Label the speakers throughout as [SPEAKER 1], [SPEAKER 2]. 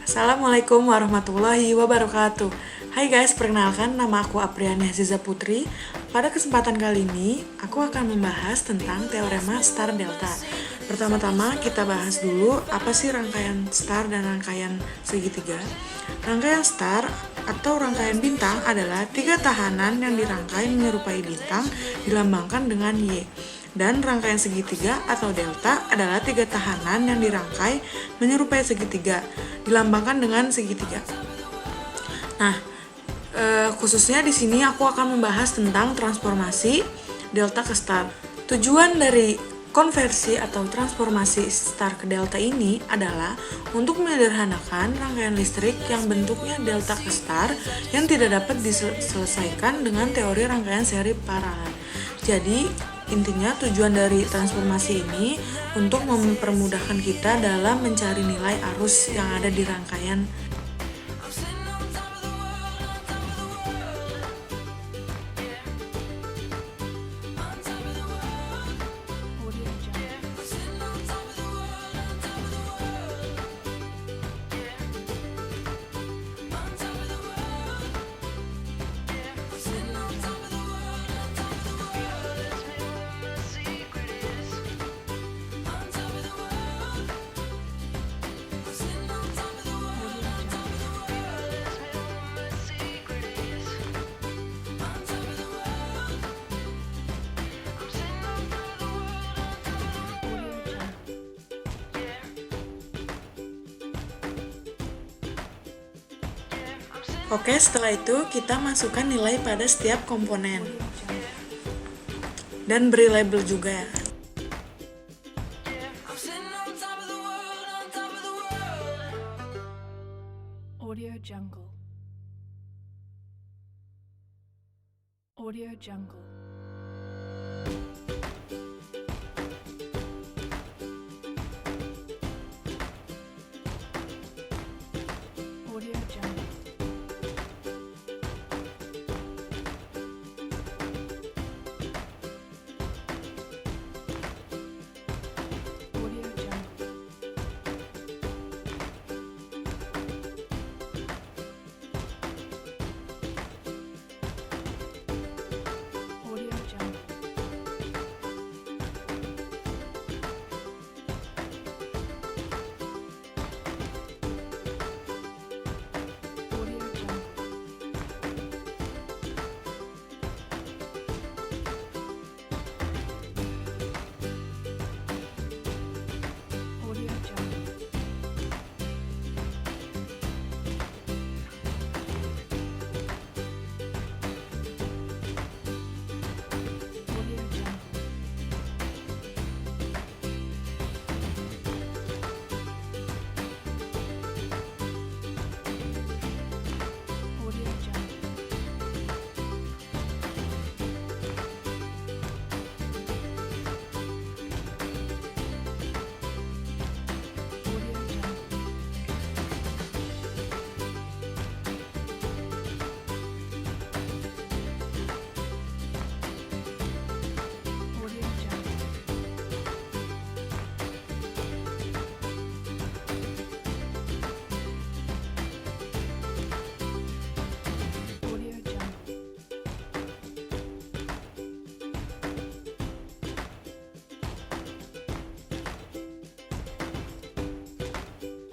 [SPEAKER 1] Assalamualaikum warahmatullahi wabarakatuh. Hai guys, perkenalkan nama aku Apriani Aziza Putri. Pada kesempatan kali ini, aku akan membahas tentang teorema star delta. Pertama-tama kita bahas dulu apa sih rangkaian star dan rangkaian segitiga. Rangkaian star atau rangkaian bintang adalah tiga tahanan yang dirangkai menyerupai bintang dilambangkan dengan Y. Dan rangkaian segitiga atau delta adalah tiga tahanan yang dirangkai menyerupai segitiga, dilambangkan dengan segitiga. Nah, khususnya di sini aku akan membahas tentang transformasi delta ke star. Tujuan dari konversi atau transformasi star ke delta ini adalah untuk menyederhanakan rangkaian listrik yang bentuknya delta ke star yang tidak dapat diselesaikan dengan teori rangkaian seri paralel. Jadi, intinya tujuan dari transformasi ini untuk mempermudahkan kita dalam mencari nilai arus yang ada di rangkaian. Oke, setelah itu kita masukkan nilai pada setiap komponen dan beri label juga.
[SPEAKER 2] Audio Jungle. Audio Jungle.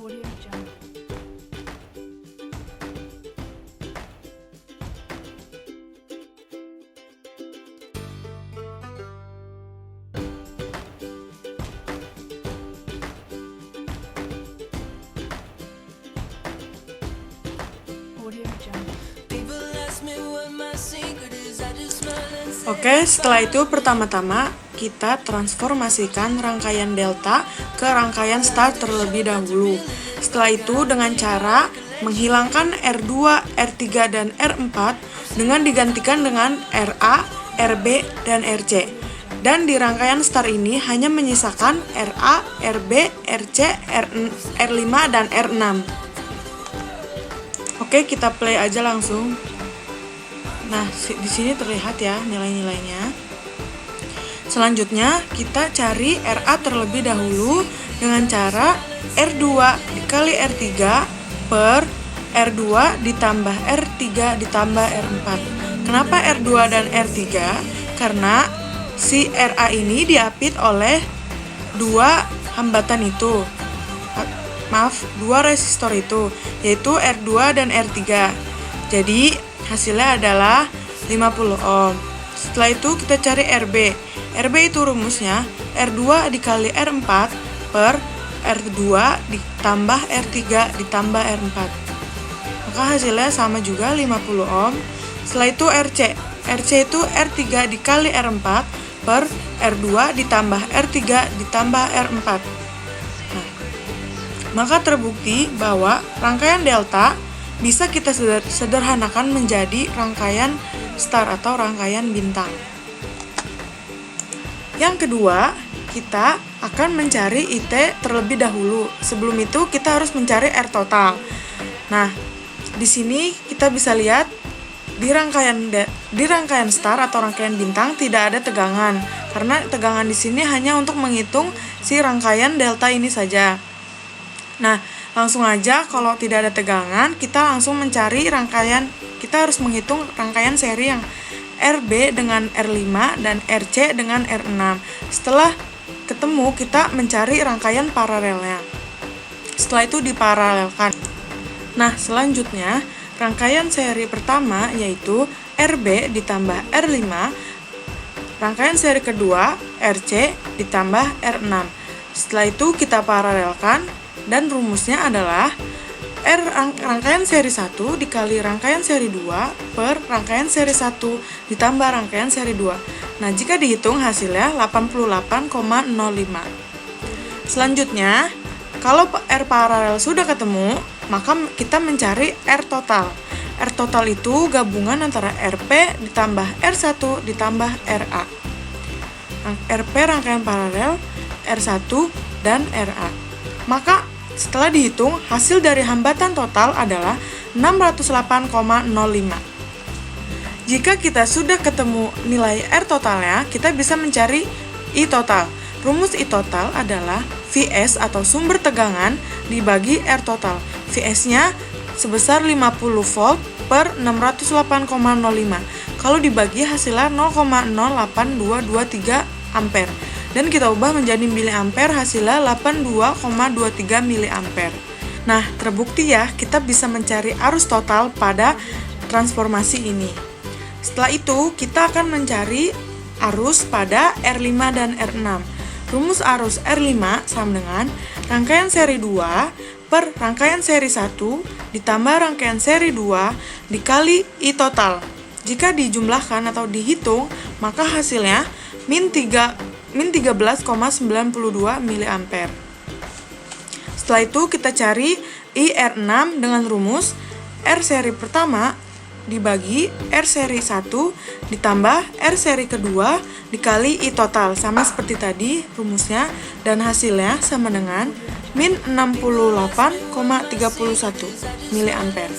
[SPEAKER 2] Audio Jungle.
[SPEAKER 1] Oke, setelah itu pertama-tama kita transformasikan rangkaian delta ke rangkaian star terlebih dahulu. Setelah itu dengan cara menghilangkan R2, R3, dan R4 dengan digantikan dengan RA, RB, dan RC. Dan di rangkaian star ini hanya menyisakan RA, RB, RC, R5, dan R6. Oke, kita play aja langsung. Nah, di sini terlihat ya nilai-nilainya. Selanjutnya, kita cari RA terlebih dahulu dengan cara R2 dikali R3 per R2 ditambah R3 ditambah R4. Kenapa R2 dan R3? Karena si RA ini diapit oleh dua hambatan itu. Dua resistor itu, yaitu R2 dan R3. Jadi, hasilnya adalah 50 ohm. Setelah itu kita cari RB. RB itu rumusnya R2 dikali R4 per R2 ditambah R3 ditambah R4. Maka hasilnya sama juga 50 ohm. Setelah itu RC. RC itu R3 dikali R4 per R2 ditambah R3 ditambah R4. Nah, maka terbukti bahwa rangkaian delta bisa kita sederhanakan menjadi rangkaian star atau rangkaian bintang. Yang kedua, kita akan mencari IT terlebih dahulu. Sebelum itu kita harus mencari R total. Nah, di sini kita bisa lihat di rangkaian star atau rangkaian bintang tidak ada tegangan, karena tegangan di sini hanya untuk menghitung si rangkaian delta ini saja. Nah, langsung aja kalau tidak ada tegangan, kita langsung mencari rangkaian, kita harus menghitung rangkaian seri yang RB dengan R5 dan RC dengan R6. Setelah ketemu, kita mencari rangkaian paralelnya. Setelah itu diparalelkan. Nah, selanjutnya rangkaian seri pertama yaitu RB ditambah R5, rangkaian seri kedua RC ditambah R6. Setelah itu kita paralelkan dan rumusnya adalah rangkaian seri 1 dikali rangkaian seri 2 per rangkaian seri 1 ditambah rangkaian seri 2. Nah, jika dihitung hasilnya 88,05. Selanjutnya, kalau R paralel sudah ketemu, maka kita mencari R total. R total itu gabungan antara RP ditambah R1 ditambah RA. RP rangkaian paralel, R1 dan RA. Maka setelah dihitung, hasil dari hambatan total adalah 608,05. Jika kita sudah ketemu nilai R totalnya, kita bisa mencari I total. Rumus I total adalah Vs atau sumber tegangan dibagi R total. Vs-nya sebesar 50 volt per 608,05. Kalau dibagi hasilnya 0,08223 ampere. Dan kita ubah menjadi miliampere, hasilnya 82,23 miliampere. Nah, terbukti ya, kita bisa mencari arus total pada transformasi ini. Setelah itu, kita akan mencari arus pada R5 dan R6. Rumus arus R5 sama dengan rangkaian seri 2 per rangkaian seri 1 ditambah rangkaian seri 2 dikali I total. Jika dijumlahkan atau dihitung, maka hasilnya min 13,92 miliampere. Setelah itu kita cari IR6 dengan rumus R seri pertama dibagi R seri 1 ditambah R seri kedua dikali I total, sama seperti tadi rumusnya, dan hasilnya sama dengan min 68,31 miliampere.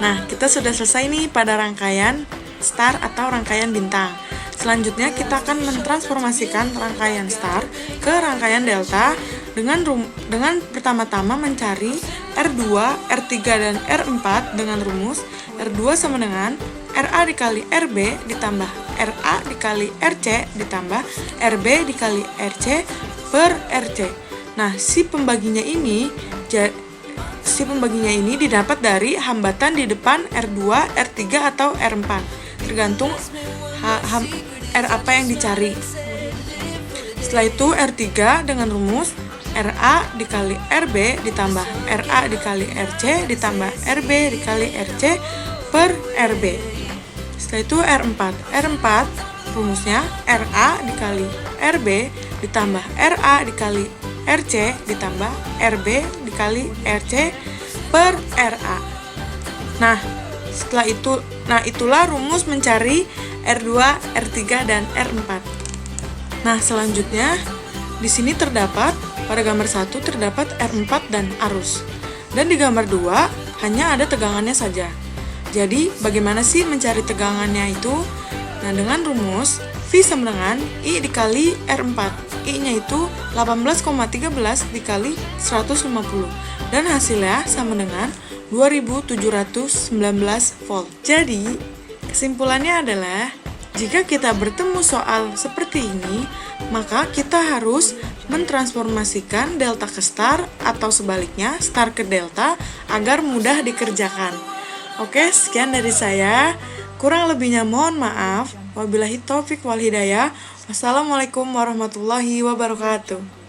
[SPEAKER 1] Nah, kita sudah selesai nih pada rangkaian star atau rangkaian bintang. Selanjutnya kita akan mentransformasikan rangkaian star ke rangkaian delta dengan pertama-tama mencari R2, R3, dan R4 dengan rumus R2 sama dengan RA dikali RB ditambah RA dikali RC ditambah RB dikali RC per RC. Nah, si pembaginya ini didapat dari hambatan di depan R2, R3, atau R4. Tergantung R apa yang dicari. Setelah itu R3 dengan rumus RA dikali RB ditambah RA dikali RC ditambah RB dikali RC per RB. Setelah itu R4. R4 rumusnya RA dikali RB ditambah RA dikali RC ditambah RB dikali RC per RA. Nah, itulah rumus mencari R2, R3, dan R4. Nah, selanjutnya di sini terdapat pada gambar 1 terdapat R4 dan arus. Dan di gambar 2 hanya ada tegangannya saja. Jadi, bagaimana sih mencari tegangannya itu? Nah, dengan rumus V sama dengan I dikali R4. I-nya itu 18,13 dikali 150. dan hasilnya sama dengan 2719 volt. Jadi, kesimpulannya adalah jika kita bertemu soal seperti ini, maka kita harus mentransformasikan delta ke star atau sebaliknya star ke delta agar mudah dikerjakan. Oke, sekian dari saya. Kurang lebihnya mohon maaf. Wabillahi taufik wal hidayah. Wassalamualaikum warahmatullahi wabarakatuh.